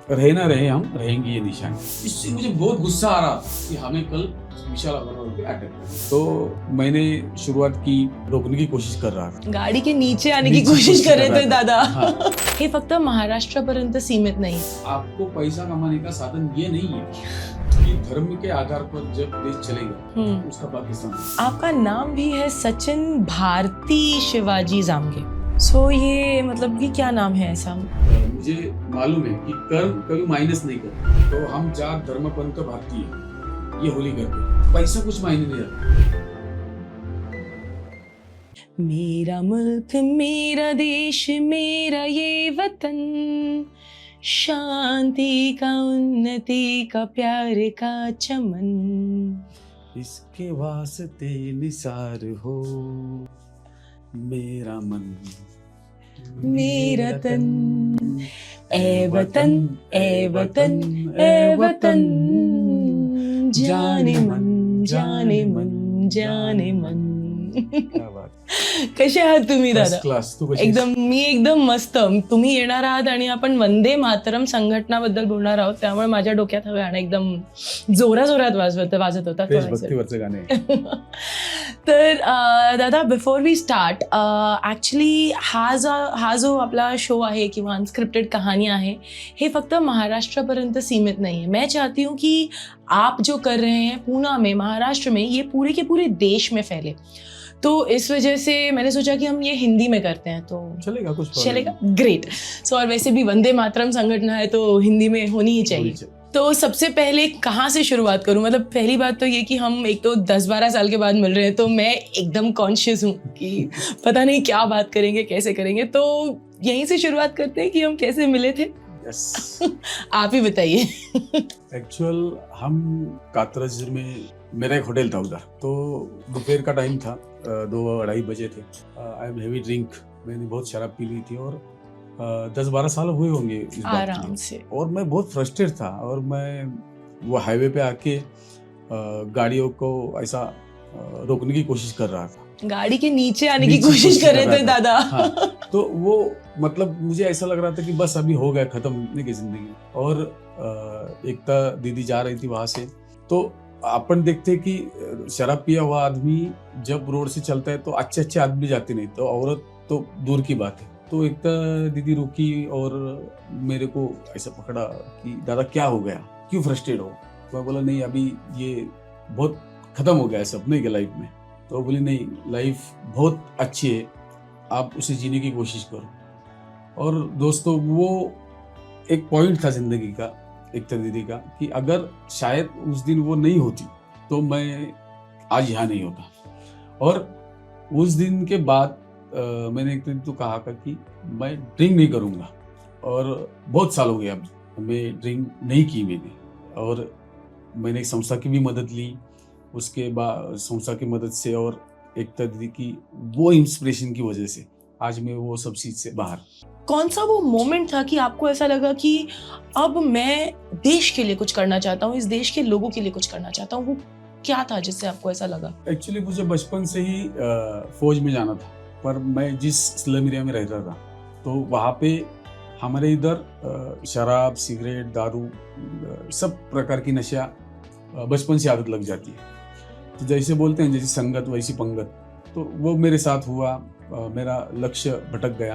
रहे ना रहे हम रहेंगे ये निशान। इससे मुझे बहुत गुस्सा आ रहा था कि हमें कल विशाल अग्रवाल पे अटैक किया। तो मैंने शुरुआत की, रोकने की कोशिश कर रहा था, गाडी के नीचे आने की नीचे कोशिश कर रहे रहा थे था। दादा। हाँ। हे फक्त महाराष्ट्रापर्यंत सीमित नाही। आपको पैसा कमाने का साधन ये नहीं है कि धर्म के आधार पर जब देश चलेगा उसका पाकिस्तान। आपका नाम भी है सचिन भारती शिवाजी जामगे। सो ये मतलब कि क्या नाम है ऐसा? मुझे मालूम है कि कर्म कभी माइनस नहीं करते। तो हम जात धर्म पंथ भारतीय ये होली करते, पैसा कुछ मायने नहीं रखता। मेरा मुल्क मेरा देश मेरा ये वतन, शांति का उन्नति का प्यार का चमन। इसके वास्ते निसार हो मेरा मन मेरा तन, ए वतन ए वतन ए वतन, जाने मन जाने मन जाने मन। क्या बात। कसे आहात तुम्ही दादा? First class. तू कशी आहेस? मी एकदम मस्त. तुम्ही येणार आहात आणि आपण वंदे मातरम संघटनाबद्दल बोलणार आहोत, त्यामुळे माझ्या डोक्यात हा गाणं एकदम जोराजोरात वाजत होता. देशभक्तीवरचं गाणं आहे. तर दादा, बिफोर वी स्टार्ट, ॲक्च्युली हा जो आपला शो आहे किंवा अनस्क्रिप्टेड कहानी आहे, हे फक्त महाराष्ट्रापर्यंत सीमित नहीं है. मैं चाहती हूँ कि आप जो कर रहे हैं पूना में, महाराष्ट्र में, ये पूरे के पूरे देश में फैले. तो इस वजह से मैंने सोचा कि हम ये हिंदी में करते हैं, तो चलेगा, कुछ चलेगा. ग्रेट. सो और वैसे भी वंदे मातरम संगठन है तो हिंदी में होनी ही चाहिए. तो सबसे पहले कहाँ से शुरुआत करूँ? मतलब पहली बात तो ये कि हम एक तो 10-12 साल के बाद मिल रहे हैं, तो मैं एकदम कॉन्शियस हूँ कि पता नहीं क्या बात करेंगे, कैसे करेंगे. तो यहीं से शुरुआत करते हैं कि हम कैसे मिले थे. यस. आप ही बताइए. एक्चुअल हम कातरज में, मेरा एक होटल था उधर, तो दोपहर का टाइम था, 2-2:30 बजे थे. आई एम हैवी ड्रिंक, मैंने बहुत शराब पी ली थी और 10-12 साल हुए होंगे इस बात आराम के. से. और मैं बहुत फ्रस्ट्रेट था और मैं वो हाईवे पे आके गाड़ियों को ऐसा रोकने की कोशिश कर रहा था. गाड़ी के नीचे आने की कोशिश कर रहे थे दादा. हाँ, तो वो मतलब मुझे ऐसा लग रहा था कि बस अभी हो गया, खत्म नहीं की जिंदगी. और एकता दीदी जा रही थी वहां से, तो अपन देखते कि शराब पिया हुआ आदमी जब रोड से चलता है तो अच्छे अच्छे आदमी जाते नहीं, तो औरत तो दूर की बात है. तो एकता दीदी रुकी और मेरे को ऐसा पकड़ा कि दादा क्या हो गया, क्यों फ्रस्ट्रेट हो. तो मैं बोला नहीं, अभी ये बहुत खत्म हो गया है सपने के लाइफ में. तो बोली नहीं, लाइफ बहुत अच्छी है, आप उसे जीने की कोशिश करो. और दोस्तों वो एक पॉइंट था जिंदगी का, एकता दीदी का, कि अगर शायद उस दिन वो नहीं होती तो मैं आज यहाँ नहीं होता. और उस दिन के बाद मैंने एक दिन तो कहा था कि मैं ड्रिंक नहीं करूँगा. और बहुत साल हो गया अब मैं ड्रिंक नहीं की मैंने. और मैंने एक संस्था की भी मदद ली. उसके बाद संस्था की मदद से और एकता दीदी की वो इंस्पिरेशन की वजह से आज मैं वो सब चीज से बाहर. कौन सा वो मोमेंट था कि आपको ऐसा लगा कि अब मैं देश के लिए कुछ करना चाहता हूँ, इस देश के लोगों के लिए कुछ करना चाहता हूँ? वो क्या था जिससे आपको ऐसा लगा? एक्चुअली मुझे बचपन से ही फौज में जाना था, पर मैं जिस स्लम एरिया में रहता था तो वहाँ पे हमारे इधर शराब, सिगरेट, दारू, सब प्रकार की नशा बचपन से आदत लग जाती है. तो जैसे बोलते हैं जैसी संगत वैसी पंगत, तो वो मेरे साथ हुआ. मेरा लक्ष्य भटक गया.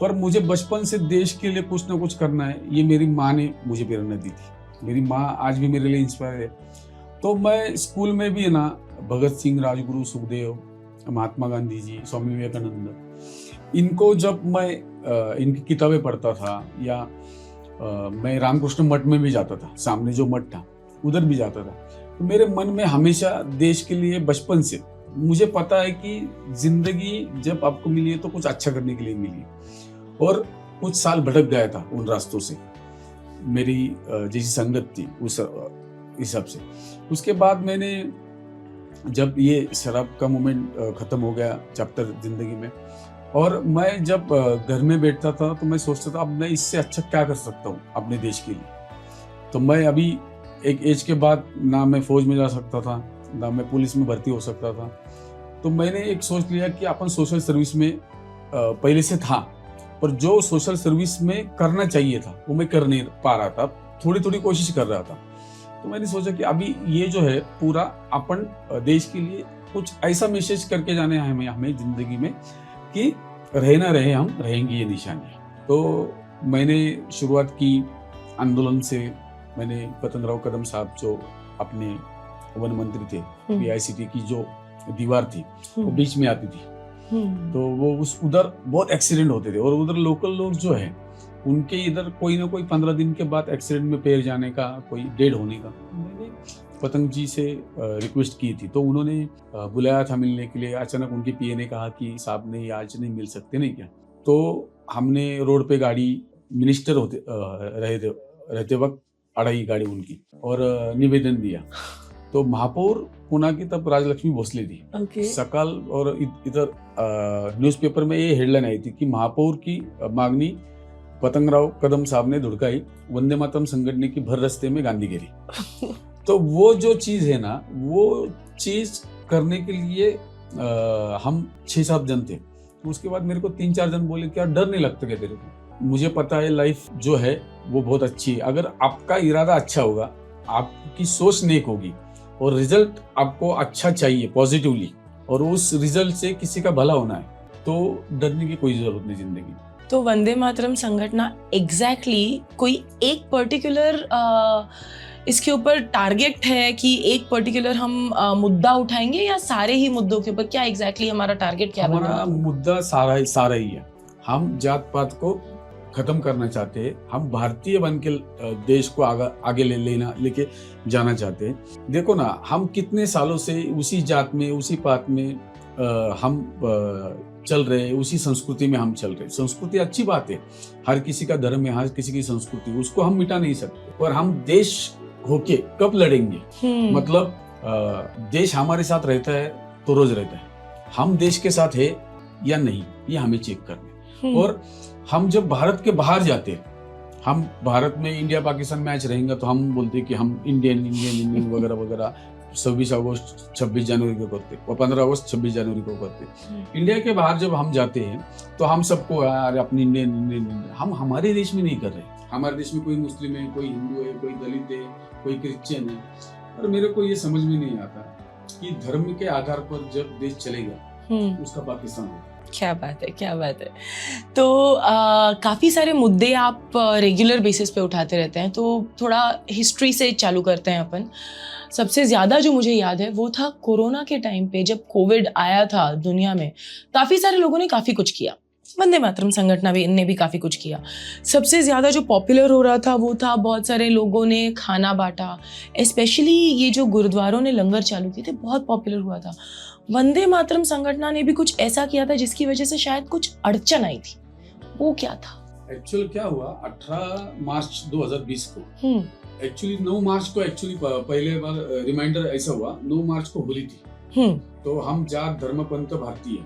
पर मुझे बचपन से देश के लिए कुछ ना कुछ करना है, ये मेरी माँ ने मुझे प्रेरणा दी थी. मेरी माँ आज भी मेरे लिए इंस्पायर है. तो मैं स्कूल में भी है ना, भगत सिंह, राजगुरु, सुखदेव, महात्मा गांधी जी, स्वामी विवेकानंद, इनको जब मैं इनकी किताबें पढ़ता था, या मैं रामकृष्ण मठ में भी जाता था, सामने जो मठ था उधर भी जाता था, तो मेरे मन में हमेशा देश के लिए बचपन से मुझे पता है कि जिंदगी जब आपको मिली है तो कुछ अच्छा करने के लिए मिली है. और कुछ साल भटक गया था उन रास्तों से, मेरी जैसी संगत थी उस हिसाब से. उसके बाद मैंने, जब ये शराब का मोमेंट खत्म हो गया चैप्टर जिंदगी में, और मैं जब घर में बैठता था तो मैं सोचता था अब मैं इससे अच्छा क्या कर सकता हूँ अपने देश के लिए. तो मैं अभी एक एज के बाद ना मैं फौज में जा सकता था, ना मैं पुलिस में भर्ती हो सकता था. तो मैंने एक सोच लिया कि अपन सोशल सर्विस में पहले से था, पर जो सोशल सर्विस में करना चाहिए था वो मैं कर नहीं पा रहा था, थोड़ी थोड़ी कोशिश कर रहा था। तो मैंने सोचा कि अभी ये जो है पूरा अपन देश के लिए कुछ ऐसा मैसेज करके जाने हैं हमें जिंदगी में कि रहे ना रहे हम रहेंगे, ये निशानी है। तो मैंने शुरुआत की आंदोलन से। मैंने पतंगराव कदम साहब जो अपने वन मंत्री थे, PICT की जो दीवार थी वो बीच में आती थी, तो वो उधर बहुत एक्सीडेंट होते थे और उधर लोकल लोग जो है उनके इधर कोई ना कोई 15 दिन के बाद एक्सीडेंट में पैर जाने का, कोई डेड होने का। मैंने पतंग जी से रिक्वेस्ट की थी, तो उन्होंने बुलाया था मिलने के लिए। अचानक उनके PA ने कहा कि साहब नहीं आज नहीं मिल सकते, नहीं क्या। तो हमने रोड पे गाड़ी, मिनिस्टर रहते वक्त अड़ाई गाड़ी उनकी, और निवेदन दिया। तो महापौर पुणे की तब राजलक्ष्मी भोसले थी। सकाल और इधर न्यूज़पेपर में ये हेडलाइन आई थी कि महापौर की मांगनी पतंगराव कदम साहब ने धुड़काई, वंदे मातरम संगठन की भर रास्ते में गांधीगिरी। तो वो जो चीज है ना, वो चीज करने के लिए हम 6-7 जन थे। तो उसके बाद मेरे को 3-4 जन बोले क्या डर नहीं लगता क्या तेरे को? मुझे पता है लाइफ जो है वो बहुत अच्छी है, अगर आपका इरादा अच्छा होगा, आपकी सोच नेक होगी और रिजल्ट आपको अच्छा चाहिए पॉजिटिवली, और उस रिजल्ट से किसी का भला होना है, तो डरने की कोई जरूरत नहीं जिंदगी। तो वंदे मातरम संगठन एग्जैक्टली कोई एक पर्टिकुलर इसके ऊपर टारगेट है कि एक पर्टिकुलर हम मुद्दा उठाएंगे, या सारे ही मुद्दों के ऊपर? क्या एग्जैक्टली हमारा टारगेट क्या हमारा बना? मुद्दा सारा ही है। हम जात पात को खत्म करना चाहते हैं, हम भारतीय बन के देश को आगे लेके जाना चाहते हैं। देखो ना, हम कितने सालों से उसी जात में, उसी पात में हम चल रहे हैं, उसी संस्कृति में हम चल रहे हैं। संस्कृति अच्छी बात है, हर किसी का धर्म है, हर किसी की संस्कृति, उसको हम मिटा नहीं सकते। पर हम देश होके कब लड़ेंगे? मतलब देश हमारे साथ रहता है तो रोज रहता है, हम देश के साथ है या नहीं, ये हमें चेक करना है। और हम जब भारत के बाहर जाते हैं, हम भारत में इंडिया पाकिस्तान मैच रहेंगे तो हम बोलते हैं कि हम इंडियन वगैरह वगैरह 26 अगस्त 26 जनवरी को करते, और 15 अगस्त 26 जनवरी को करते। इंडिया के बाहर जब हम जाते हैं तो हम सबको यार अपनी इंडियन, हम हमारे देश में नहीं कर रहे। हमारे देश में कोई मुस्लिम है, कोई हिंदू है, कोई दलित है, कोई क्रिश्चियन है। और मेरे को ये समझ में नहीं आता कि धर्म के आधार पर जब देश चलेगा उसका पाकिस्तान होगा। क्या बात है, क्या बात है। तो काफ़ी सारे मुद्दे आप रेगुलर बेसिस पे उठाते रहते हैं, तो थोड़ा हिस्ट्री से चालू करते हैं अपन। सबसे ज़्यादा जो मुझे याद है वो था कोरोना के टाइम पे, जब कोविड आया था दुनिया में, काफ़ी सारे लोगों ने काफ़ी कुछ किया। वंदे मातरम संगठन ने भी काफ़ी कुछ किया। सबसे ज़्यादा जो पॉपुलर हो रहा था वो था, बहुत सारे लोगों ने खाना बांटा, स्पेशली ये जो गुरुद्वारों ने लंगर चालू किए थे, बहुत पॉपुलर हुआ था। वंदे मातरम संगठन ने भी कुछ ऐसा किया था जिसकी वजह से शायद कुछ अड़चन आई थी, वो क्या था? एक्चुअल क्या हुआ, 18 मार्च 2020 को, एक्चुअली 9 मार्च को पहले बार रिमाइंडर ऐसा हुआ, 9 मार्च को होली थी। तो हम जात धर्म पंथ भारतीय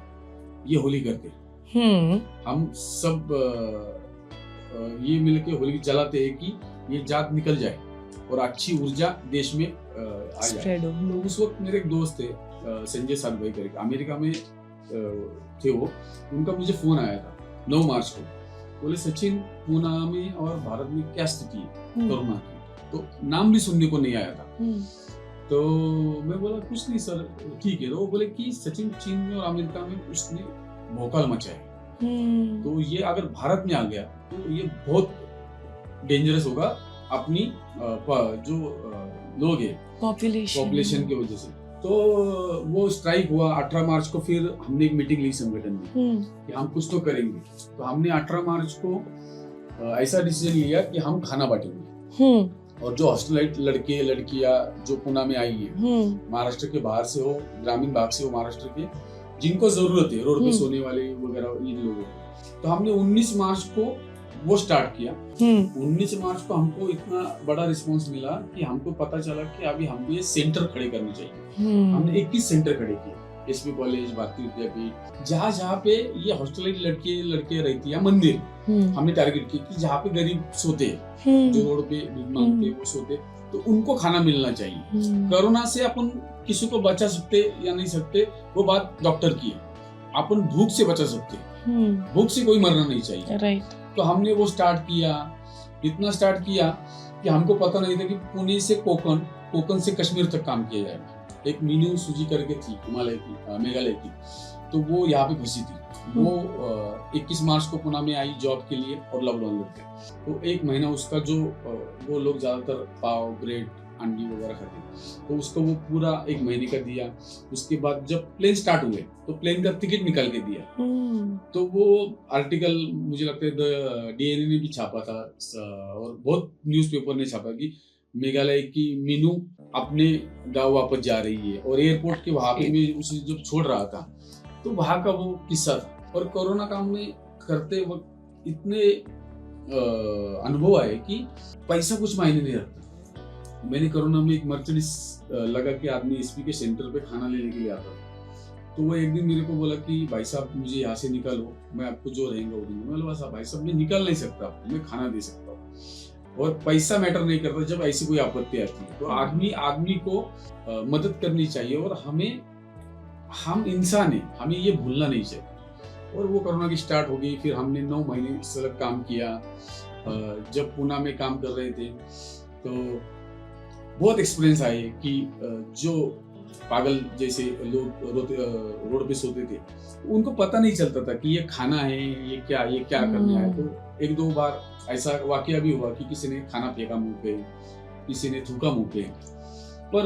ये होली करते, हम सब ये मिलके होली जलाते हैं कि ये जात निकल जाए और अच्छी ऊर्जा देश में आ जाए। तो उस वक्त मेरे एक दोस्त थे संजय साधभाई करके, अमेरिका में थे वो, उनका मुझे फोन आया था 9 मार्च को। बोले सचिन, पुणे में और भारत में क्या स्थिति है कोरोना की? तो नाम भी सुनने को नहीं आया था। तो मैं बोला कुछ नहीं सर, ठीक है। तो वो बोले कि सचिन, चीन में और अमेरिका में उसने भौकाल मचाया, तो ये अगर भारत में आ गया तो ये बहुत डेंजरस होगा अपनी जो लोग है पॉपुलेशन की वजह से। तो वो स्ट्राइक हुआ 18 मार्च को। फिर हमने एक मीटिंग ली संगठन में कि हम कुछ तो करेंगे। तो हमने 18 मार्च को ऐसा डिसीजन लिया कि हम खाना बांटेंगे, और जो हॉस्टलाइट लड़के लड़कियां जो पुणे में आई है, महाराष्ट्र के बाहर से हो, ग्रामीण भाग से हो महाराष्ट्र के, जिनको जरूरत है रोड पे सोने वाले वगैरह इन लोगों को, तो हमने 19 मार्च को वो स्टार्ट किया। 19 मार्च को हमको इतना बड़ा रिस्पांस मिला कि हमको पता चला कि अभी हमको ये सेंटर खड़े करने चाहिए। हमने 21 सेंटर खड़े किए, एसपी कॉलेज, भारतीय विद्यापीठ, जहाँ पे ये हॉस्टलाइट लड़के रहती है, मंदिर हमने टारगेट किया कि जहाँ पे गरीब सोते, जो रोड पे भीख मांगते वो सोते, तो उनको खाना मिलना चाहिए। कोरोना से अपन किसी को बचा सकते या नहीं सकते वो बात डॉक्टर की है, अपन भूख से बचा सकते हैं। भूख से कोई मरना नहीं चाहिए। राइट। तो हमने वो स्टार्ट किया, इतना स्टार्ट किया कि हमको पता नहीं था कि पुणे से कोकण से कश्मीर तक काम किया जाएगा। एक मीनू सूजी करके थी हिमालय की, मेघालय की, तो वो यहाँ पे फंसी थी। वो 21 मार्च को पुणे में आई जॉब के लिए और लॉकडाउन लग गया। तो एक महीना उसका जो वो लोग ज्यादातर पाव, ब्रेड, अंडी वगैरह खाते, तो उसको वो पूरा एक महीने का दिया। उसके बाद जब प्लेन स्टार्ट हुए तो प्लेन का टिकट निकाल के दिया। तो वो आर्टिकल मुझे लगता है डीएनए ने भी छापा था और बहुत न्यूज़पेपर ने छापा कि मेघालय की मीनू अपने गांव वापस जा रही है। और एयरपोर्ट के वहां पे भी उसे जब छोड़ रहा था तो वहां का वो किस्सा था। और कोरोना काम में करते वक्त इतने अनुभव आए कि पैसा कुछ मायने नहीं रखता। मैंने कोरोना में एक मर्सिडीज लगा के आदमी एसपी के सेंटर पे खाना लेने के लिए आता था। तो वो एक दिन मेरे को बोला कि भाई साहब मुझे यहाँ से निकालो, मैं आपको जो रहेंगे वो दूंगा। मैं बोला भाई साहब मैं निकाल नहीं सकता आपको, मैं खाना दे सकता हूँ और पैसा मैटर नहीं करता जब ऐसी कोई आपत्ति आती है। तो आदमी को मदद करनी चाहिए और हम इंसान हैं, हमें ये भूलना नहीं चाहिए। और वो कोरोना की स्टार्ट हो गई। फिर हमने 9 महीने सलग काम किया। जब पुणे में काम कर रहे थे तो बहुत एक्सपीरियंस आए कि जो पागल जैसे लोग रोड पे सोते थे उनको पता नहीं चलता था कि ये खाना है, ये क्या करने आया। तो 1-2 बार ऐसा वाकया भी हुआ कि किसी ने खाना फेंका मुंह पे, किसी ने थूका मुंह पे, पर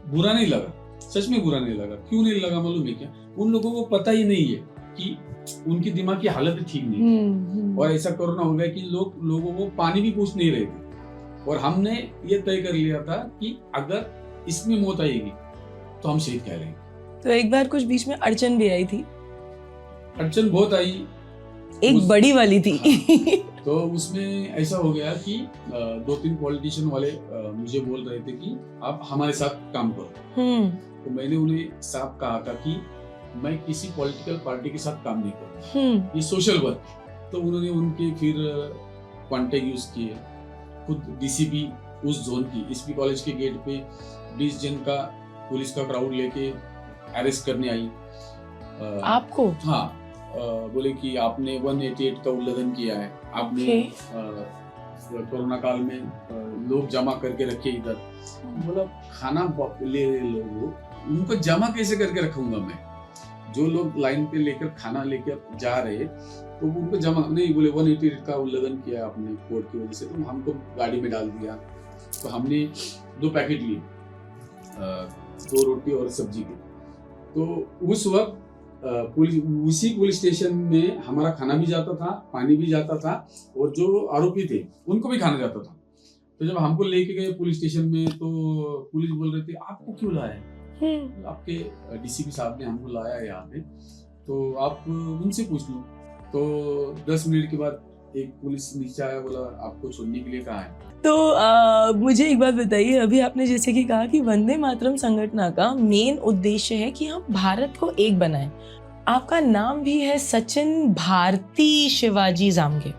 बुरा नहीं लगा, सच में बुरा नहीं लगा। क्यों नहीं लगा मालूम है क्या? उन लोगों को पता ही नहीं है कि उनकी दिमाग की हालत ठीक नहीं। और ऐसा कोरोना हो गया कि लोगों को पानी भी पूछ नहीं रहे थे। और हमने ये तय कर लिया था कि अगर इसमें मौत आएगी तो हम शहीद कहलाएंगे। तो एक बार कुछ बीच में अड़चन भी आई थी। अड़चन बहुत आई, एक बड़ी वाली थी। हाँ। तो उसमें ऐसा हो गया कि 2-3 पॉलिटिशियन वाले मुझे बोल रहे थे कि आप हमारे साथ काम करो। तो मैंने उन्हें साफ कहा था कि मैं किसी पॉलिटिकल पार्टी के साथ काम नहीं करूँगा, ये सोशल वर्क। तो उन्होंने उनके फिर कॉन्टेक्ट यूज किए। खुद डीसीपी उस जोन की एसपी कॉलेज के गेट पे 20 जन का पुलिस का क्राउड लेके अरेस्ट करने आई। आपको? हाँ, बोले कि आपने 188 का उल्लंघन किया है, आपने कोरोना काल में लोग जमा करके रखे इधर। बोला खाना ले लोगों, उनको जमा कैसे करके रखूंगा मैं? जो लोग लाइन पे लेकर खाना लेकर जा रहे तो उनको जमा नहीं। बोले 188 का उल्लंघन किया आपने कोर्ट की वजह से, तो हमको गाड़ी में डाल दिया। तो हमने 2 पैकेट लिए, 2 रोटी और सब्जी के। तो उस वक्त उसी पुलिस स्टेशन में हमारा खाना भी जाता था, पानी भी जाता था और जो आरोपी थे उनको भी खाना जाता था। तो जब हमको लेके गए पुलिस स्टेशन में तो पुलिस बोल रहे थे आपको क्यों लाया है? आपके डीसीपी साहब ने हमको लाया है यहाँ पे, तो आप उनसे पूछ लो। तो 10 मिनट के बाद एक पुलिस नीचे आया, बोला आपको छोड़ने के लिए कहा है। तो मुझे एक बात बताइए, अभी आपने जैसे कि कहा कि वंदे मातरम संगठन का मेन उद्देश्य है कि हम भारत को एक बनाएं। आपका नाम भी है सचिन भारती शिवाजी जामगे।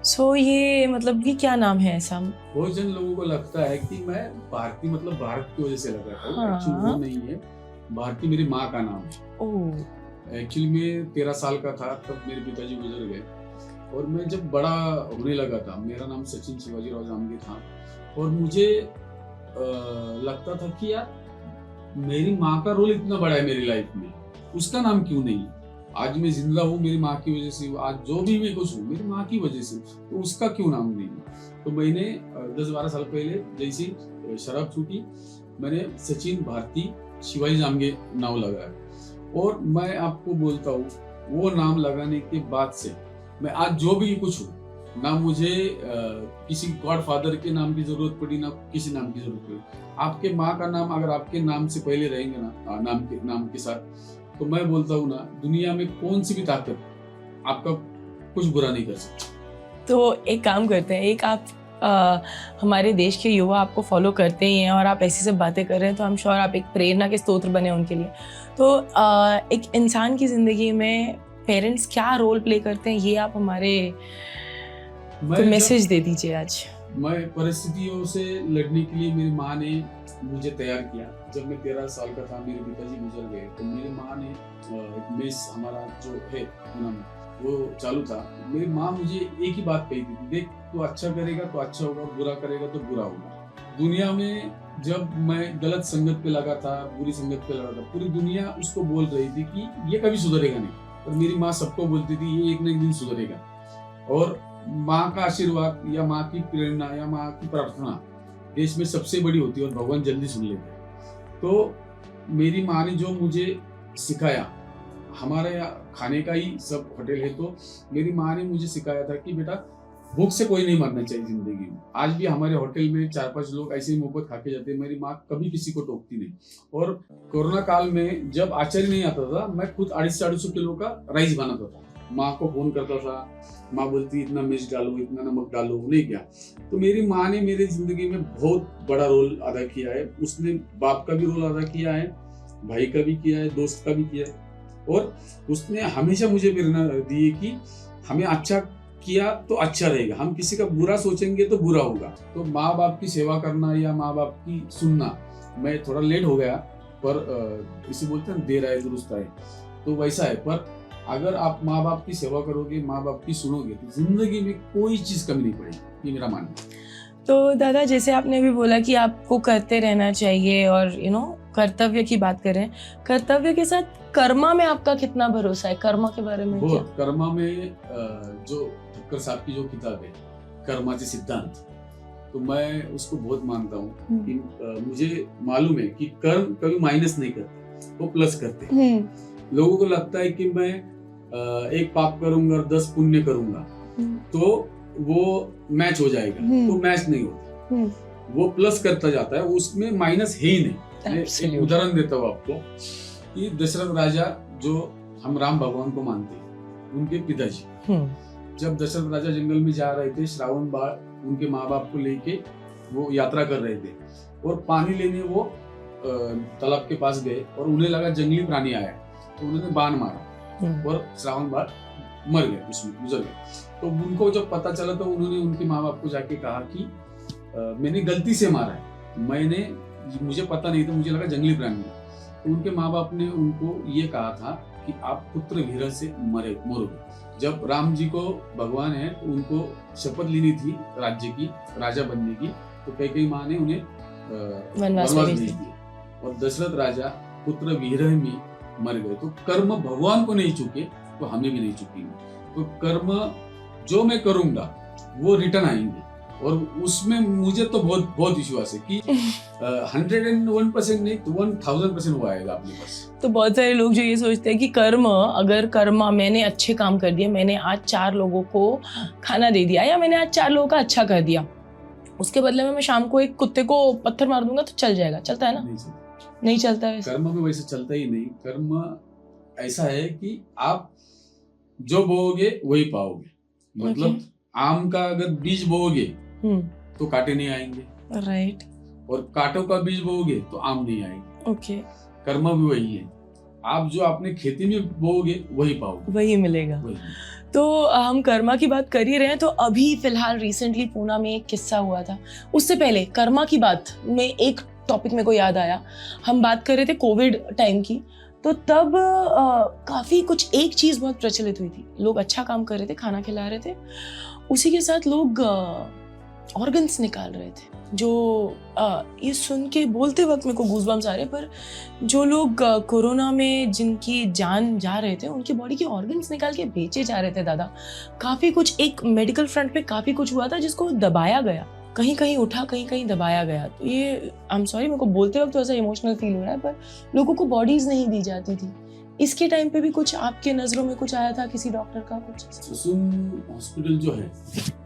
सो ये मतलब कि क्या नाम है ऐसा? बहुत जन लोगों को लगता है कि मैं भारती मतलब भारत की वजह से लग रहा था। एक्चुअली वो नहीं है, भारती मेरी माँ का नाम है। एक्चुअली मैं 13 साल का था तब मेरे पिताजी गुजर गए और मैं जब बड़ा होने लगा था, मेरा नाम सचिन शिवाजी राव जामगे था। और मुझे लगता था कि यार मेरी माँ का रोल इतना बड़ा है मेरी लाइफ में, उसका नाम क्यों नहीं? आज मैं जिंदा हूँ मेरी माँ की वजह से, आज जो भी मैं कुछ हूँ मेरी माँ की वजह से, तो उसका क्यों नाम नहीं? तो मैंने 10-12 साल पहले जैसे शराब छूटी, मैंने सचिन भारती शिवाजी जामगे नाम लगाया। और मैं आपको बोलता हूँ वो नाम लगाने के बाद से मैं आज जो भी कुछ हूँ, ना मुझे किसी गॉडफादर के नाम की जरूरत पड़ी, ना किसी नाम की जरूरत पड़ी। आपके माँ का नाम अगर आपके नाम से पहले रहेंगे ना, नाम के साथ, तो मैं बोलता हूँ ना, दुनिया में कौन सी भी ताकत आपका कुछ बुरा नहीं कर सकती। तो एक काम करते हैं, एक आप हमारे देश के युवा आपको फॉलो करते ही हैं और आप ऐसी सब बातें कर रहे हैं, तो हम श्योर आप एक प्रेरणा के स्रोत बने उनके लिए। तो एक इंसान की जिंदगी में पेरेंट्स क्या रोल प्ले करते हैं, ये आप हमारे मैसेज दे दीजिए आज। मैं परिस्थितियों से लड़ने के लिए मेरी माँ ने मुझे तैयार किया। जब मैं 13 साल का था, मेरे पिताजी गुजर गए, तो मेरी माँ ने एक मेस हमारा जो है पूना में वो चालू था। मेरी माँ मुझे एक ही बात कही थी, देख तू अच्छा करेगा तो अच्छा होगा, बुरा करेगा तो बुरा होगा। दुनिया में जब मैं गलत संगत पे लगा था, बुरी संगत पे लगा था, पूरी दुनिया उसको बोल रही थी कि ये कभी सुधरेगा नहीं, और मेरी माँ सबको बोलती थी ये एक न एक दिन सुधरेगा। और माँ का आशीर्वाद या माँ की प्रेरणा या माँ की प्रार्थना देश में सबसे बड़ी होती है और भगवान जल्दी सुन लेते हैं। तो मेरी माँ ने जो मुझे सिखाया, हमारे यहाँ खाने का ही सब होटल है, तो मेरी माँ ने मुझे सिखाया था कि बेटा भूख से कोई नहीं मरना चाहिए जिंदगी में। आज भी हमारे होटल में 4-5 लोग ऐसे ही मुफ्त खा के जाते हैं। मेरी माँ कभी किसी को टोकती नहीं। और कोरोना काल में जब आचार्य नहीं आता था, मैं खुद 250-250 किलो का राइस बनाता था। माँ को फोन करता था, माँ बोलती इतना मिर्च डालो, इतना नमक डालो, नहीं क्या। तो मेरी माँ ने मेरी जिंदगी में बहुत बड़ा रोल अदा किया है। उसने बाप का भी रोल अदा किया है, भाई का भी किया है, दोस्त का भी किया है। और उसने हमेशा मुझे प्रेरणा दी है कि हमें अच्छा किया तो अच्छा रहेगा, हम किसी का बुरा सोचेंगे तो बुरा होगा। तो माँ बाप की सेवा करना या माँ बाप की सुनना, मैं थोड़ा लेट हो गया, पर इसे बोलते हैं देर आए दुरुस्त आए, तो वैसा है। पर अगर आप माँ बाप की सेवा करोगे, माँ बाप की सुनोगे, तो जिंदगी में कोई चीज कमी नहीं पड़ेगी, ये मेरा मानना है। तो दादा, जैसे आपने अभी बोला कि आपको करते रहना चाहिए और कर्तव्य की बात करें, कर्तव्य के साथ कर्मा में आपका कितना भरोसा है? कर्मा के बारे में बहुत कर्मा में जो ठक्कर साहब की जो किताब है कर्माचे सिद्धांत, तो मैं उसको बहुत मानता हूँ कि मुझे मालूम है कि कर्म कभी माइनस नहीं करते, वो प्लस करते हैं। लोगों को लगता है कि मैं एक पाप करूंगा और 10 पुण्य करूंगा तो वो मैच हो जाएगा, तो मैच नहीं होता, वो प्लस करता जाता है, उसमें माइनस है ही नहीं। मैं एक उदाहरण देता हूँ आपको कि दशरथ राजा, जो हम राम भगवान को मानते हैं, उनके पिताजी जब दशरथ राजा जंगल में जा रहे थे, श्रावण बाण उनके माँ बाप को लेके वो यात्रा कर रहे थे, और पानी लेने वो तालाब के पास गए और उन्हें लगा जंगली प्राणी आया, तो उन्होंने बाण मारा और श्रावण बाण मर गए, उसमें गुजर गए। तो उनको जब पता चला तो उन्होंने उनके माँ बाप को जाके कहा कि मैंने गलती से मारा है, मुझे पता नहीं था, मुझे लगा जंगली प्राणी है। तो उनके माँ बाप ने उनको ये कहा था कि आप पुत्र विरह से मरोगे। जब राम जी को भगवान है तो उनको शपथ लेनी थी राज्य की, राजा बनने की, तो कैकेयी माँ ने उन्हें वनवास भेज दिया और दशरथ राजा पुत्र विरह में मर गए। तो कर्म भगवान को नहीं चुके तो हमें भी नहीं चुकेंगे। तो कर्म जो मैं करूंगा वो रिटर्न आएंगे, और उसमें मुझे तो बहुत विश्वास है कि 101% नहीं तो 1000% वो आएगा अपने पास। तो बहुत सारे लोग जो ये सोचते हैं कि अगर कर्मा मैंने अच्छे काम कर दिए, मैंने आज 4 लोगों को खाना दे दिया या मैंने आज 4 लोगों का अच्छा कर दिया, उसके बदले में मैं शाम को एक कुत्ते को पत्थर मार दूंगा तो चल जाएगा। चलता है ना? नहीं चलता है। कर्म में वैसे चलता ही नहीं। कर्म ऐसा है कि आप जो बोओगे वही पाओगे। मतलब आम का अगर बीज बोओगे तो कांटे नहीं आएंगे, राइट, और कांटों का बीज बोओगे तो आम नहीं आएंगे। ओके, कर्म भी वही है, आप जो अपने खेती में बोओगे वही पाओगे, वही मिलेगा। तो हम कर्मा की बात कर ही रहे हैं, तो अभी फिलहाल रिसेंटली पूना में एक किस्सा हुआ था। उससे पहले कर्मा की बात में एक टॉपिक मेरे को याद आया, हम बात कर रहे थे कोविड टाइम की, तो तब काफ़ी कुछ एक चीज़ बहुत प्रचलित हुई थी। लोग अच्छा काम कर रहे थे, खाना खिला रहे थे, उसी के साथ लोग ऑर्गन्स निकाल रहे थे। जो ये सुन के बोलते वक्त मेरे को गूज़बम्स आ रहे, पर जो लोग कोरोना में जिनकी जान जा रहे थे, उनकी बॉडी के ऑर्गन्स निकाल के बेचे जा रहे थे दादा। काफ़ी कुछ एक मेडिकल फ्रंट पे काफ़ी कुछ हुआ था जिसको दबाया गया, कहीं कहीं उठा, कहीं कहीं दबाया गया। तो ये आई एम सॉरी, मेरे को बोलते वक्त तो ऐसा इमोशनल फील हो रहा है, पर लोगों को बॉडीज नहीं दी जाती थी। इसके टाइम पे भी कुछ आपके नजरों में कुछ आया था किसी डॉक्टर का कुछ? ससुन हॉस्पिटल जो है,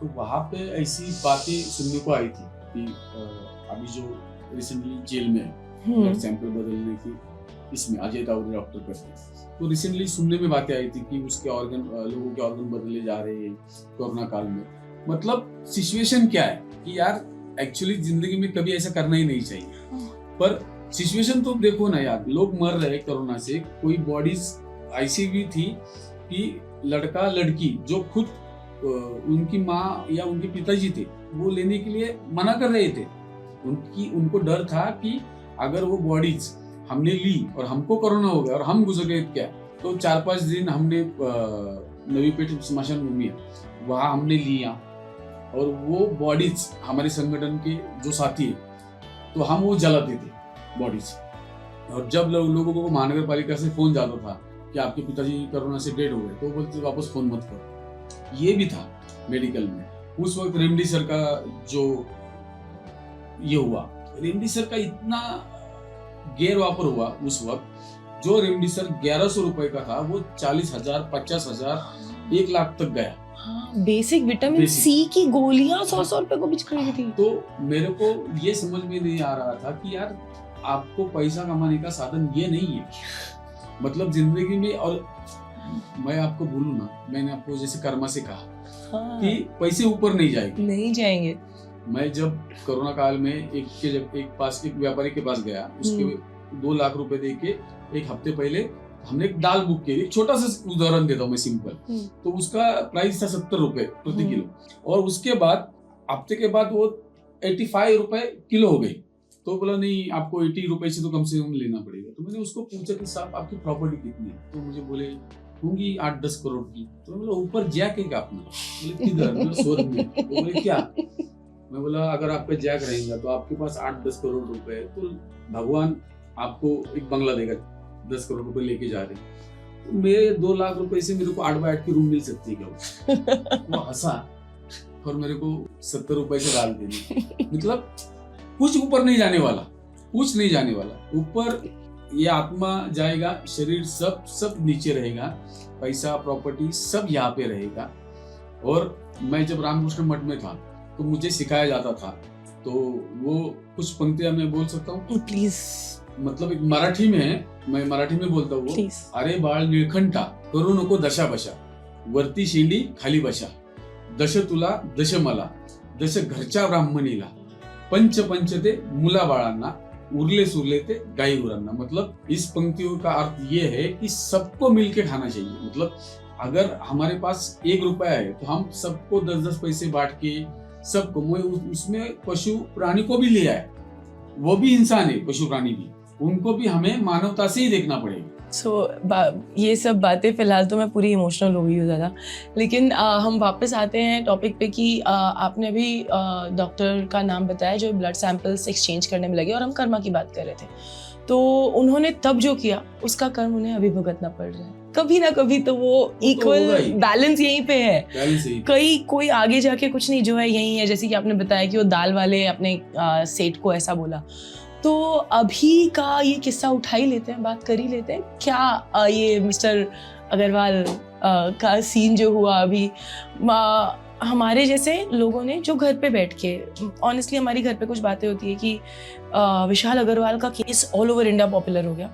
तो वहाँ पे ऐसी बातें सुनने को आई थी कि अभी जो रिसेंटली जेल में है सैंपल बदलने की, इसमें अजय तावरे डॉक्टर करते, तो रिसेंटली सुनने में बातें आई थी कि उसके ऑर्गन, लोगों के ऑर्गन बदले जा रहे हैं कोरोना काल में। मतलब सिचुएशन क्या है कि यार एक्चुअली जिंदगी में कभी ऐसा करना ही नहीं चाहिए, पर सिचुएशन तो देखो ना यार, लोग मर रहे कोरोना से। कोई बॉडीज ऐसी भी थी कि लड़का लड़की जो खुद उनकी माँ या उनके पिताजी थे वो लेने के लिए मना कर रहे थे। उनको डर था कि अगर वो बॉडीज हमने ली और हमको कोरोना हो गया और हम गुजर गए क्या। तो 4-5 दिन हमने नवी पेठ स्मशान भूमि है वहाँ हमने लिया और वो बॉडीज हमारे संगठन के जो साथी है तो हम वो जलाते थे बॉडीज। और जब लोगों को महानगर पालिका से फोन जाता था कि आपके पिताजी कोरोना से डेड हो गए तो बोलते वापस फोन मत करो। ये भी था मेडिकल में उस वक्त रेमडेसिविर का जो ये हुआ, रेमडेसिविर का इतना गैर वापर हुआ उस वक्त। जो रेमडेसिविर 1100 रुपए का था वो 40,000, 50,000, 1 लाख तक गया। हाँ, बेसिक विटामिन सी की गोलियां 100 रुपए को बिक रही थी। तो मेरे को ये समझ में नहीं आ रहा था कि यार आपको पैसा कमाने का साधन ये नहीं है, मतलब जिंदगी में। और मैं आपको बोलूं ना, मैंने आपको जैसे कर्मा से कहा हाँ, कि पैसे ऊपर नहीं जाएंगे। मैं जब कोरोना काल में एक व्यापारी के पास गया, उसके 2 लाख रुपए दे के एक हफ्ते पहले हमने एक दाल बुक की। एक छोटा सा उदाहरण देता हूँ मैं सिंपल। तो उसका प्राइस था 70 रुपए प्रति किलो और उसके बाद हफ्ते के बाद वो 85 रुपए किलो हो गई। तो बोला नहीं आपको 80 रुपए से तो कम से कम लेना पड़ेगा। तो मैंने उसको पूछा कि साहब आपकी प्रॉपर्टी कितनी है? तो मुझे बोले होंगी 8-10 करोड़ की। तो मैं बोला ऊपर जैक है क्या अपना? बोले किधर? मैं शोरूम में। तो बोले क्या? मैं बोला अगर आपका जैक रहेगा तो आपके पास 8-10 करोड़ रुपए है तो भगवान आपको एक बंगला देगा। 10 करोड़ रुपए लेके जा रहे तो मेरे 2 लाख रुपए से मेरे को 8x8 की रूम मिल सकती है क्या? वो हंसा और मेरे को 70 रुपए से डाल देने। मतलब कुछ ऊपर नहीं जाने वाला, कुछ नहीं जाने वाला। ऊपर ये आत्मा जाएगा, शरीर सब नीचे रहेगा, पैसा प्रॉपर्टी सब यहाँ पे रहेगा। और मैं जब रामकृष्ण मठ में था तो मुझे सिखाया जाता था, तो वो कुछ पंक्तियां मैं बोल सकता हूँ प्लीज? मतलब एक मराठी में है, मैं मराठी में बोलता हूँ। अरे बाळ निळकंठा करू नको दशा बशा, वरती शेंडी खाली बशा, दश तुला दश मला, दश घरच्या ब्राह्मणीला, पंच ते मुला बाळांना, उरले सुरले ते गाई गुरांना। मतलब इस पंक्तियों का अर्थ ये है कि सबको मिलके खाना चाहिए। मतलब अगर हमारे पास 1 रुपया है तो हम सबको 10-10 पैसे बांट के सबको, उसमें पशु प्राणी को भी लिया है, वो भी इंसान है, पशु प्राणी भी, उनको भी हमें मानवता से ही देखना पड़ेगा। ये सब बातें फिलहाल तो मैं पूरी इमोशनल हो गई हूँ ज़्यादा, लेकिन हम वापस आते हैं टॉपिक पे कि आपने अभी डॉक्टर का नाम बताया जो ब्लड सैंपल्स एक्सचेंज करने में लगे और हम कर्मा की बात कर रहे थे। तो उन्होंने तब जो किया उसका कर्म उन्हें अभी भुगतना पड़ रहा है। कभी ना कभी तो वो इक्वल बैलेंस यहीं पे है। कोई आगे जाके कुछ नहीं, जो है यही है। जैसे कि आपने बताया कि वो दाल वाले अपने सेठ को ऐसा बोला, तो अभी का ये किस्सा उठा ही लेते हैं, बात कर ही लेते हैं। क्या ये मिस्टर अग्रवाल का सीन जो हुआ अभी, हमारे जैसे लोगों ने जो घर पे बैठ के, ऑनेस्टली हमारी घर पे कुछ बातें होती है कि विशाल अग्रवाल का case all over India popular हो गया।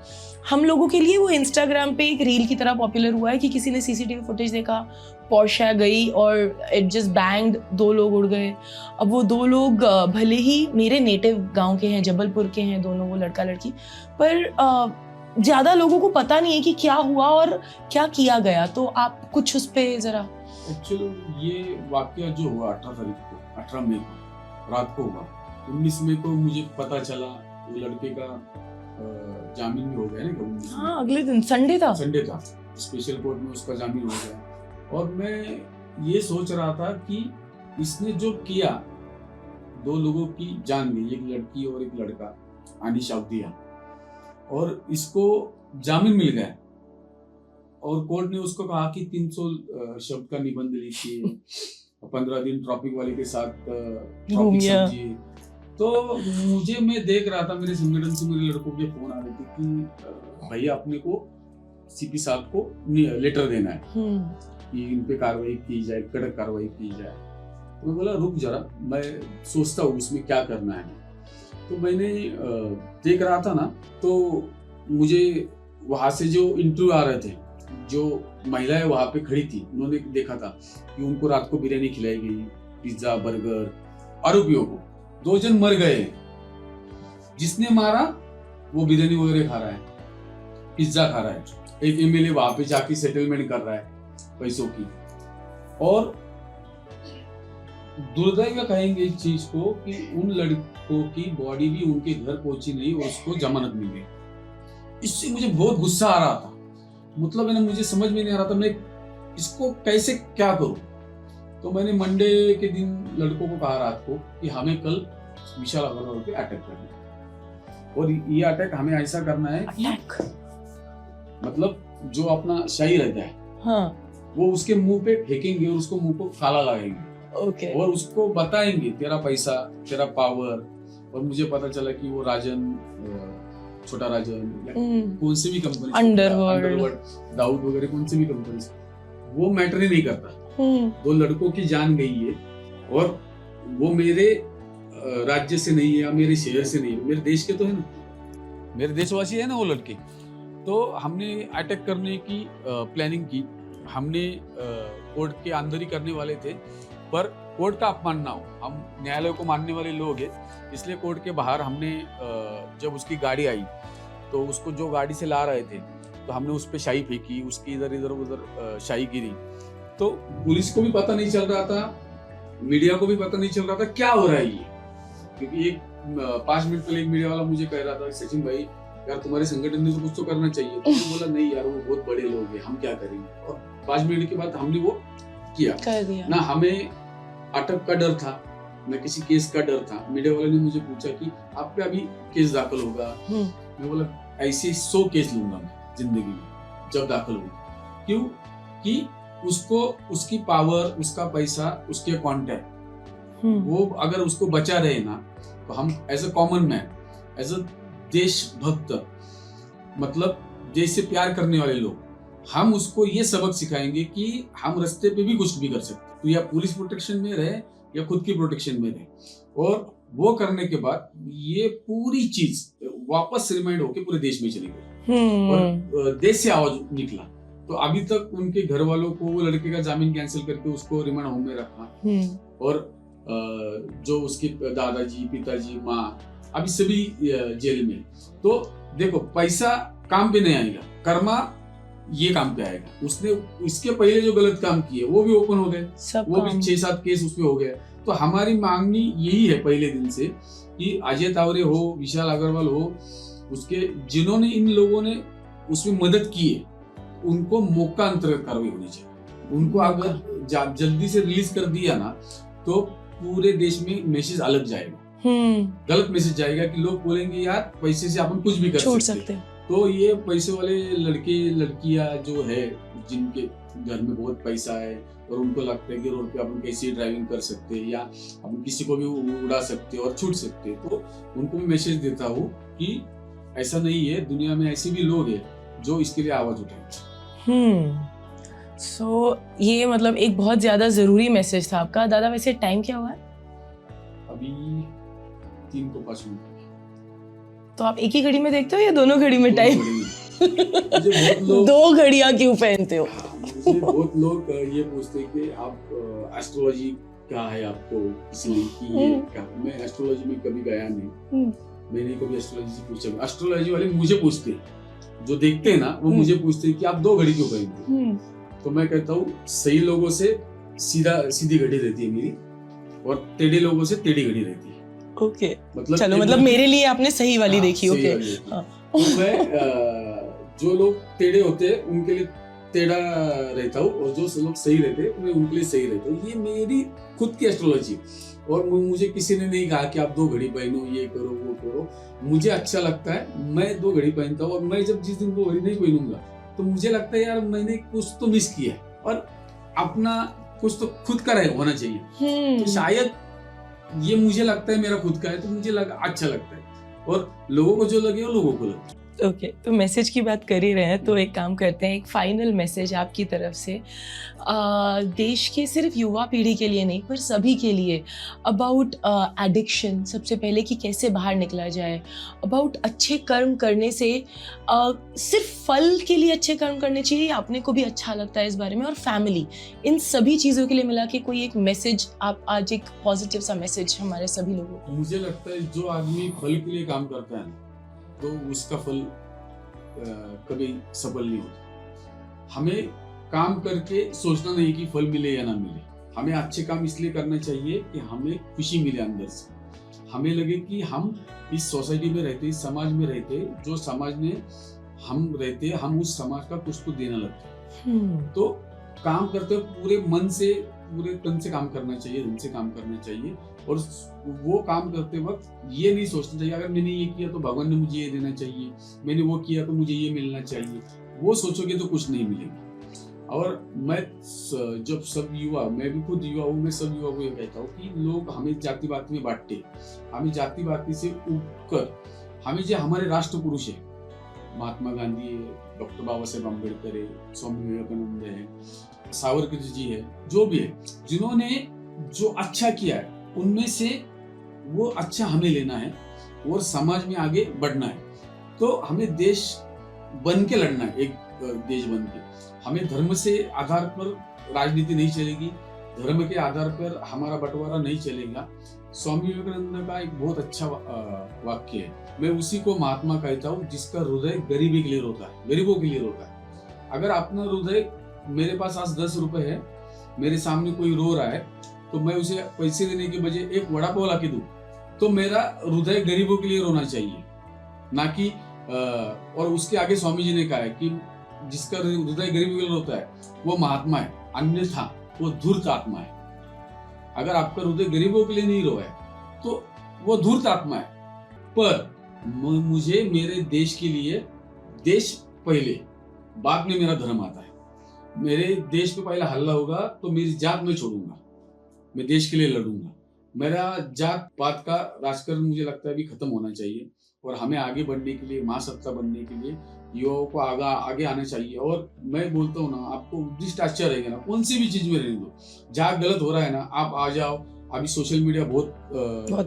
हम लोगों के लिए वो इंस्टाग्राम पे एक रील की तरह पॉपुलर हुआ है कि किसी ने सीसीटीवी फुटेज देखा, पोर्शे गई और इट जस्ट बैंग्ड, 2 लोग उड़ गए। अब वो 2 लोग भले ही मेरे नेटिव गांव के हैं, जबलपुर के हैं दोनों, वो लड़का लड़की, पर ज़्यादा लोगों को पता नहीं है कि क्या हुआ और क्या किया गया। तो आप कुछ उस पर ज़रा। एक्चुअली ये वाकया जो हुआ 18 मई को रात को हुआ, 19 मई को मुझे पता चला वो लड़के का जामीन भी हो गया ना। हाँ, अगले दिन संडे था, स्पेशल कोर्ट में उसका जामीन हो गया। और मैं ये सोच रहा था कि इसने जो किया, 2 लोगों की जान गई, एक लड़की और एक लड़का, अनिश अवधिया, और इसको जामीन मिल गया। और कोर्ट ने उसको कहा कि 300 शब्द का निबंध लिखिए, 15 दिन ट्रॉपिक वाले के साथ ट्रॉपिक समझिए। तो मैं देख रहा था, मेरे संगठन से मेरे लड़कों के फोन आ रहे थे कि भैया अपने को सीपी साहब को लेटर देना है कि इन पे कार्रवाई की जाए, कड़क कार्रवाई की जाए। तो मैं बोला रुक जरा, मैं सोचता हूँ उसमें क्या करना है। तो मैंने देख रहा था ना, तो मुझे वहां से जो इंटरव्यू आ रहे थे, जो महिलाएं वहां पे खड़ी थी, उन्होंने देखा था कि उनको रात को बिरयानी खिलाई गई, पिज्जा बर्गर। आरोपियों को 2 जन मर गए, जिसने मारा वो बिरयानी वगैरह खा रहा है, पिज्जा खा रहा है। एक एमएलए वहां पे जाके सेटलमेंट कर रहा है पैसों की। और दुर्दैव कहेंगे इस चीज को कि उन लड़कों की बॉडी भी उनके घर पहुंची नहीं और उसको जमानत मिल गई। इससे मुझे बहुत गुस्सा आ रहा था, मतलब है ना, मुझे समझ में नहीं आ रहा था मैं इसको कैसे क्या करूं। तो मैंने मंडे के दिन लड़कों को कहा रात को कि हमें कल विशाल अग्रवाल पे अटैक करना है, और ये अटैक हमें ऐसा करना है कि मतलब जो अपना शाही रहता है, हाँ, वो उसके मुंह पे फेंकेंगे और उसको मुंह को काला लगाएंगे, ओके, और उसको बताएंगे तेरा पैसा, तेरा पावर। और मुझे पता चला कि वो राजन, छोटा राजन, कौन सी भी कंपनी, अंडरवर्ल्ड, दाऊद वगैरह, कौन सी भी कंपनी, वो मैटर ही नहीं करता। दो लड़कों की जान गई है और वो मेरे राज्य से नहीं है या मेरे शहर से नहीं है, मेरे देश के तो है ना, मेरे देशवासी है ना वो लड़के। तो हमने अटैक करने की प्लानिंग की। हमने कोर्ट के अंदर ही करने वाले थे, पर कोर्ट का अपमान ना हो, हम न्यायालय को मानने वाले लोग हैं, इसलिए कोर्ट के बाहर हमने जब उसकी गाड़ी आई तो उसको जो गाड़ी से ला रहे थे तो हमने उस पर शाही फेंकी, उसकी इधर इधर उधर शाही गिरी। तो पुलिस को भी पता नहीं चल रहा था, मीडिया को भी पता नहीं चल रहा था क्या हो रहा है ये, क्योंकि एक 5 मिनट पहले एक मीडिया वाला मुझे कह रहा था, सचिन भाई यार तुम्हारे संगठन ने तो कुछ तो करना चाहिए। तो बोला नहीं यार, वो बहुत बड़े लोग हैं, हम क्या करेंगे। और 5 मिनट के बाद हमने वो किया कर दिया ना। हमें अटक का डर था, न किसी केस का डर था। मीडिया वाले ने मुझे पूछा कि आप पे अभी केस दाखिल होगा। मैं बोला ऐसे 100 केस लूंगा मैं जिंदगी में जब दाखिल होगा। क्यों? कि उसको, उसकी पावर, उसका पैसा, उसके कॉन्टैक्ट, वो अगर उसको बचा रहे ना, तो हम as a common man, as a देशभक्त, मतलब देश से प्यार करने वाले लोग, हम उसको ये सबक सिखाएंगे कि हम रास्ते पे भी कुछ भी कर सकते, तो या पुलिस प्रोटेक्शन में रहे या खुद की प्रोटेक्शन में रहे। और वो करने के बाद ये पूरी चीज वापस रिमाइंड होके पूरे देश में चली गई और देश से आवाज निकला। तो अभी तक उनके घर वालों को वो लड़के का जामीन कैंसिल करके उसको रिमांड होम में रखा, और जो उसके दादाजी, पिताजी, माँ अभी सभी जेल में। तो देखो, पैसा काम पे नहीं आएगा, कर्मा ये काम पे आएगा। उसने इसके पहले जो गलत काम किए वो भी ओपन हो गए, वो भी 6-7 केस उसमें हो गए। तो हमारी मांगनी यही है पहले दिन से कि अजय तावरे हो, विशाल अग्रवाल हो, उसके जिन्होंने इन लोगों ने उसमें मदद की है, उनको मौका अंतर्गत कार्रवाई होनी चाहिए। उनको अगर जल्दी से रिलीज कर दिया ना, तो पूरे देश में मैसेज अलग जाएगा, गलत मैसेज जाएगा कि लोग बोलेंगे यार पैसे से अपन कुछ भी कर सकते हैं। तो ये पैसे वाले लड़के लड़कियां जो है, जिनके घर में बहुत पैसा है और उनको लगता है कि रोड पे अपन कैसे ड्राइविंग कर सकते हैं या अपन किसी को भी उड़ा सकते हैं और छूट सकते हैं, तो उनको भी मैसेज देता हूँ कि ऐसा नहीं है, दुनिया में ऐसे भी लोग हैं जो इसके लिए आवाज उठाए। सो ये मतलब एक बहुत ज्यादा जरूरी मैसेज था आपका। दादा वैसे टाइम क्या हुआ है अभी? 3 को 5 मिनट। तो आप एक ही घड़ी में देखते हो या दोनों घड़ी में टाइम? दो घड़ियां क्यों पहनते हो? मुझे बहुत लोग ये पूछते हैं कि आप एस्ट्रोलॉजी क्या है आपको, इसलिए कि ये क्या। मैं एस्ट्रोलॉजी में कभी गया नहीं, मैंने कभी एस्ट्रोलॉजी से पूछा। एस्ट्रोलॉजी वाले मुझे पूछते हैं, जो देखते हैं ना, वो मुझे पूछते हैं कि आप 2 घड़ी क्यों पहनते? तो मैं कहता हूँ सही लोगों से सीधी घड़ी रहती है मेरी, और टेढ़े लोगों से टेढ़ी घड़ी रहती है। ओके, चलो, मतलब मेरे लिए आपने सही वाली देखी। ओके, तो मैं जो लोग टेढ़े होते हैं उनके लिए टेढ़ा रहता हूँ, और जो लोग सही रहते हैं मैं उनके लिए सही रहता हूँ। ये मेरी खुद की एस्ट्रोलॉजी, और मुझे किसी ने नहीं कहा कि आप 2 घड़ी पहनो, ये करो, वो करो। मुझे अच्छा लगता है, मैं 2 घड़ी पहनता हूँ। और मैं जब जिस दिन 2 घड़ी नहीं पहनूंगा तो मुझे लगता है यार मैंने कुछ तो मिस किया है, और अपना कुछ तो खुद का होना चाहिए। तो शायद ये मुझे लगता है मेरा खुद का है, तो मुझे अच्छा लगता है, और लोगों को जो लगे वो लोगों को लगे। ओके, तो मैसेज की बात कर ही रहे हैं, तो एक काम करते हैं, एक फाइनल मैसेज आपकी तरफ से देश के सिर्फ युवा पीढ़ी के लिए नहीं पर सभी के लिए, अबाउट एडिक्शन सबसे पहले कि कैसे बाहर निकला जाए, अबाउट अच्छे कर्म करने से सिर्फ फल के लिए अच्छे कर्म करने चाहिए या अपने को भी अच्छा लगता है इस बारे में, और फैमिली, इन सभी चीज़ों के लिए मिला के कोई एक मैसेज, आप आज एक पॉजिटिव सा मैसेज हमारे सभी लोगों को। मुझे लगता है जो आदमी फल के लिए काम करता है तो उसका फल कभी सफल नहीं होता। हमें काम करके सोचना नहीं कि फल मिले या ना मिले, हमें अच्छे काम इसलिए करना चाहिए कि हमें खुशी मिले अंदर से, हमें लगे कि हम इस सोसाइटी में रहते, इस समाज में रहते, जो समाज ने हम रहते, हम उस समाज का कुछ तो देना लगता। तो काम करते पूरे मन से, पूरे तन से काम करना चाहिए, धन से काम करना चाहिए। और वो काम करते वक्त ये नहीं सोचना चाहिए अगर मैंने ये किया तो भगवान ने मुझे ये देना चाहिए, मैंने वो किया तो मुझे ये मिलना चाहिए। वो सोचोगे तो कुछ नहीं मिलेगा। और मैं जब सब युवा, मैं भी खुद युवा हूँ, मैं सब युवा को ये कहता हूँ कि लोग हमें जाति बात में बांटते, हमें जाति बाती से उठकर हमें जो हमारे राष्ट्र पुरुष है, महात्मा गांधी है, डॉक्टर बाबा साहेब अम्बेडकर है, स्वामी विवेकानंद है, सावरकर जी है, जो भी है, जिन्होंने जो अच्छा किया है उनमें से वो अच्छा हमें लेना है और समाज में आगे बढ़ना है। तो हमें देश बन के लड़ना है, एक देश बन के। हमें धर्म से आधार पर राजनीति नहीं चलेगी, धर्म के आधार पर हमारा बंटवारा नहीं चलेगा। स्वामी विवेकानंद का एक बहुत अच्छा वाक्य है, मैं उसी को महात्मा कहता हूँ जिसका हृदय गरीबी के लिए रोता है, गरीबों के लिए रोता है। अगर अपना हृदय, मेरे पास आज 10 रुपए है, मेरे सामने कोई रो रहा है तो मैं उसे पैसे देने के बजाय एक वड़ा पाव ला के दूं, तो मेरा हृदय गरीबों के लिए रोना चाहिए, ना कि और उसके आगे स्वामी जी ने कहा है कि जिसका हृदय गरीबों के लिए रोता है वो महात्मा है, अन्यथा वो धूर्त आत्मा है। अगर आपका हृदय गरीबों के लिए नहीं रो है तो वो धूर्त आत्मा है। पर मुझे मेरे देश के लिए, देश पहले, बाद में मेरा धर्म आता है। मेरे देश पे पहला हल्ला होगा तो मेरी जात में छोड़ूंगा, मैं देश के लिए लड़ूंगा। मेरा जात पात का राजकारण मुझे लगता है भी खत्म होना चाहिए और हमें आगे बढ़ने के लिए, महासत्ता बनने के लिए युवाओं को आगे आना चाहिए। और मैं बोलता हूँ ना, आपको उद्दिष्ट अच्छा रहेगा ना, कौन सी भी चीज में रहने दो, जहाँ गलत हो रहा है ना आप आ जाओ। अभी सोशल मीडिया बहुत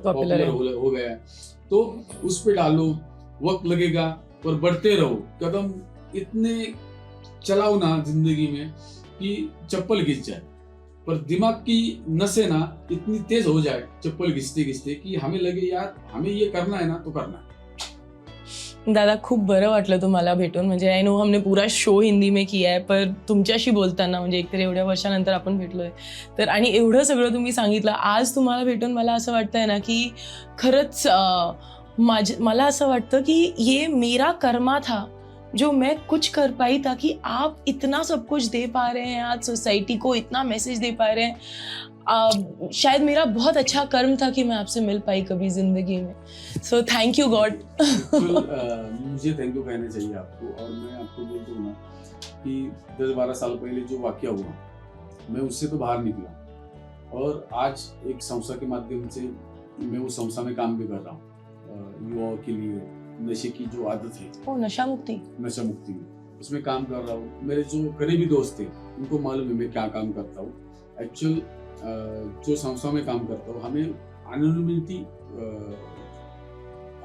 पॉपुलर हो गया है, तो उस पे डालो, वक्त लगेगा पर बढ़ते रहो, कदम इतने चलाओ ना जिंदगी में कि चप्पल घिस जाए, पर दिमाग की नसें ना इतनी तेज हो जाए चप्पल घिसते घिसते कि हमें लगे यार हमें ये करना है ना तो करना है। दादा खूप बरं वाटलं तुम्हाला भेटून, म्हणजे आय नो हमने पूरा शो हिंदी में किया आहे, पर तुमच्याशी बोलताना म्हणजे एकतर एवढ्या वर्षानंतर आपण भेटलोय तर, आणि एवढं सगळं तुम्ही सांगितलं आज तुम्हाला भेटून मला असं वाटतंय ना की खरंच मला असं वाटतं की ये मेरा कर्मा था जो मैं कुछ कर पाई, ताकि आप इतना सब कुछ दे पा रहे हैं आज सोसाइटी को, इतना मैसेज दे पा रहे हैं। शायद मेरा बहुत अच्छा कर्म था कि मैं आपसे मिल पाई कभी जिंदगी में। So thank you God. मुझे थैंक यू कहना चाहिए आपको। और मैं आपको बोल दूँ ना कि 10-12 साल पहले जो वाकया हुआ, मैं उससे तो बाहर निकला और आज एक संस्था के माध्यम से मैं उस संस्था में काम भी कर रहा हूँ, युवाओं के लिए नशे की जो आदत है, ओ नशा मुक्ति में उसमें काम कर रहा हूँ। मेरे जो करीबी दोस्त थे उनको मालूम है मैं क्या काम करता हूँ। एक्चुअल जो संस्था में काम करता हूँ, हमें एनोनिमिटी,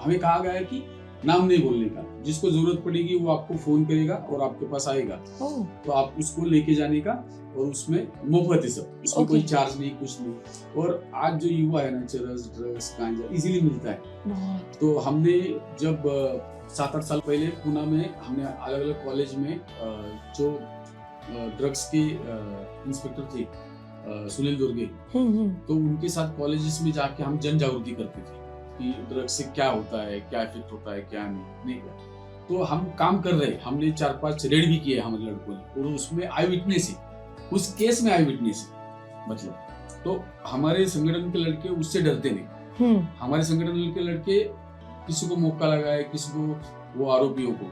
हमें कहा गया है कि नाम नहीं बोलने का, जिसको जरूरत पड़ेगी वो आपको फोन करेगा और आपके पास आएगा, तो आप उसको लेके जाने का, और उसमें मुफ्त है सब, उसमें कोई चार्ज नहीं, कुछ नहीं। और आज जो युवा है ना, चरस, ड्रग्स, गांजा इजीली मिलता है। तो हमने जब 7-8 साल पहले पुणे में हमने अलग अलग कॉलेज में जो ड्रग्स के इंस्पेक्टर थे सुनील दुर्गे, तो उनके साथ कॉलेजेस में जाके हम जन जागृति करते थे कि ड्रग्स से क्या होता है, क्या इफेक्ट होता है, क्या नहीं। तो हम काम कर रहे, हमने 4-5 रेड भी किए हमारे लड़कों ने, और उसमें आई विटनेस है, उस केस में आई विटनेस है मतलब। तो हमारे संगठन के लड़के उससे डरते नहीं। हमारे संगठन के लड़के किसी को मौका लगाए, किसी को, वो आरोपियों को,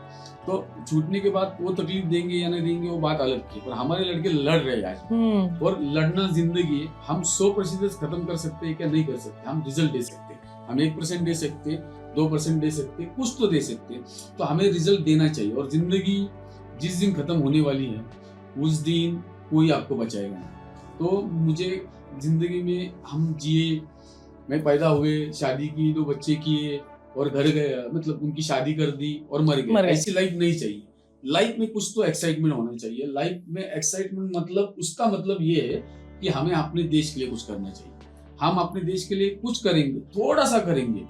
तो छूटने के बाद वो तकलीफ देंगे या नहीं देंगे वो बात अलग की, पर हमारे लड़के लड़ रहे हैं आज। और लड़ना जिंदगी है। हम 100% खत्म कर सकते हैं क्या? नहीं कर सकते। हम रिजल्ट दे सकते हैं, हम 1% दे सकते हैं, 2% दे सकते हैं, कुछ तो दे सकते हैं। तो हमें रिजल्ट देना चाहिए। और जिंदगी जिस दिन खत्म होने वाली है उस दिन कोई आपको बचाएगा नहीं। तो मुझे जिंदगी में हम जिए, मैं पैदा हुए, शादी की, 2 बच्चे किए और घर गए, मतलब उनकी शादी कर दी और मर गए, ऐसी लाइफ नहीं चाहिए। लाइफ में कुछ तो एक्साइटमेंट होना चाहिए। लाइफ में एक्साइटमेंट मतलब, उसका मतलब ये है कि हमें अपने देश के लिए कुछ करना चाहिए। हम अपने देश के लिए कुछ करेंगे, थोड़ा सा करेंगे,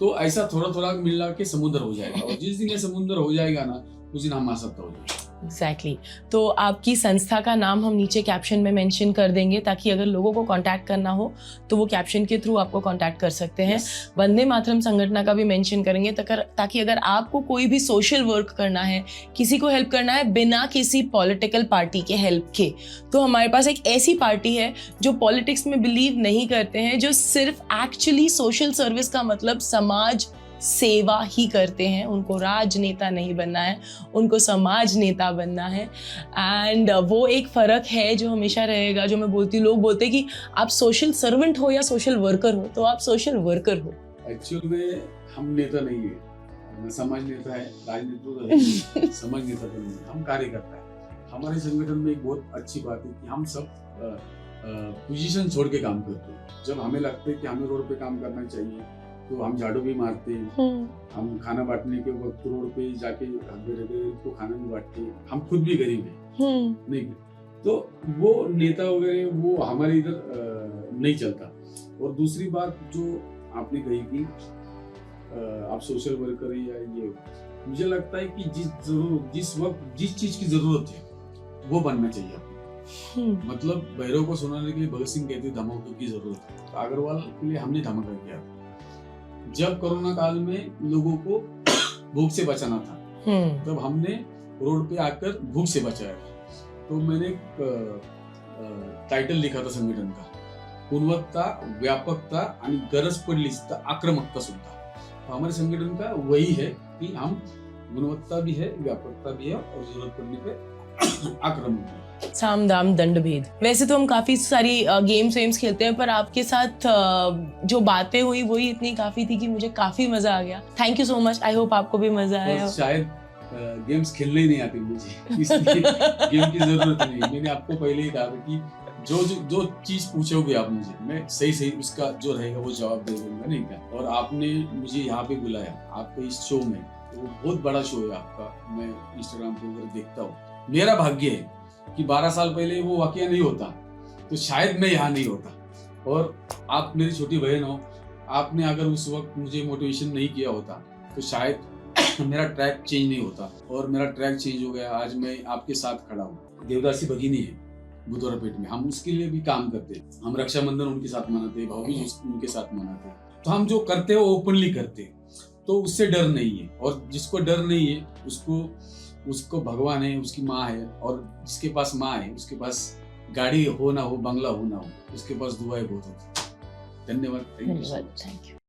तो ऐसा थोड़ा थोड़ा मिला के समुद्र हो जाएगा। और जिस दिन ये समुद्र हो जाएगा ना, उस दिन हम महासत्ता हो जाएंगे। एग्जैक्टली तो आपकी संस्था का नाम हम नीचे कैप्शन में मेंशन कर देंगे, ताकि अगर लोगों को कांटेक्ट करना हो तो वो कैप्शन के थ्रू आपको कांटेक्ट कर सकते हैं। वंदे मातरम संगठन का भी मेंशन करेंगे, ताकि अगर आपको कोई भी सोशल वर्क करना है, किसी को हेल्प करना है बिना किसी पॉलिटिकल पार्टी के हेल्प के, तो हमारे पास एक ऐसी पार्टी है जो पॉलिटिक्स में बिलीव नहीं करते हैं, जो सिर्फ एक्चुअली सोशल सर्विस का मतलब समाज सेवा ही करते हैं। उनको राजनेता नहीं बनना है, उनको समाज नेता बनना है। एंड वो एक फ़र्क है जो हमेशा रहेगा। जो मैं बोलती हूँ, लोग बोलते हैं कि आप सोशल सर्वेंट हो या सोशल वर्कर हो, तो आप सोशल वर्कर हो। एक्चुअल में हम नेता नहीं है, समाज नेता है, राजनीति तो है, समाज नेता तो नहीं है, हम कार्यकर्ता है। हमारे संगठन में एक बहुत अच्छी बात है कि हम सब पोजीशन छोड़ के काम करते हैं। जब हमें लगता है कि हमें रोड पे काम करना चाहिए तो हम झाड़ू भी मारते हैं। हम खाना बांटने के वक्त रोड पे जाके को खाना भी बांटते हैं। हम खुद भी गरीब हैं, नहीं तो वो नेता वगैरह वो हमारे इधर नहीं चलता। और दूसरी बात जो आपने कही कि आप सोशल वर्कर है या ये, मुझे लगता है कि जिस वक्त जिस चीज की जरूरत है वो बनना चाहिए आपको। मतलब भैरव को सुनाने के लिए भगत सिंह कहते धमाके की जरूरत है, तो अग्रवाल के लिए हमने धमाका किया। जब कोरोना काल में लोगों को भूख से बचाना था, तब हमने रोड पे आकर भूख से बचाया। तो मैंने टाइटल लिखा था संगठन का, गुणवत्ता, व्यापकता आणि गरज पडलीच तर आक्रमकता सुद्धा। तो हमारे संगठन का वही है कि हम गुणवत्ता भी है, व्यापकता भी है और जरूरत पड़ने पे आक्रमक भी। साम दाम दंड भेद। वैसे तो हम काफी सारी गेम्स खेलते हैं, पर आपके साथ जो बातें हुई वही इतनी काफी थी कि मुझे काफी मजा आ गया। Thank you so much. I hope आपको भी मजा आया। शायद गेम्स खेलने ही नहीं आती मुझे, इसलिए गेम की जरूरत नहीं। मैंने आपको पहले ही कहा था कि जो चीज पूछोगे आप मुझे, मैं सही उसका जो रहेगा वो जवाब दे दूंगा, नहीं क्या। और आपने मुझे यहाँ पे बुलाया, आपके इस शो में, तो बहुत बड़ा शो है आपका। मैं इंस्टाग्राम पे देखता हूँ। मेरा भाग्य है कि 12 साल पहले वो वाकया नहीं होता तो शायद मैं यहाँ नहीं होता। और आप मेरी छोटी बहन हो, आपने अगर उस वक्त मुझे मोटिवेशन नहीं किया होता तो शायद मेरा ट्रैक चेंज नहीं होता। और मेरा ट्रैक चेंज हो गया, आज मैं आपके साथ खड़ा हूँ। देवदासी भगिनी है बुधौरापेट में, हम उसके लिए भी काम करते हैं। हम रक्षाबंधन उनके साथ मनाते हैं, भाऊबीज उनके साथ मनाते हैं। तो हम जो करते हैं वो ओपनली करते हैं, तो उससे डर नहीं है। और जिसको डर नहीं है उसको भगवान है, उसकी माँ है। और जिसके पास माँ है उसके पास गाड़ी हो ना हो, बंगला हो ना हो, उसके पास दुआएं बहुत होती है। धन्यवाद। Thank you.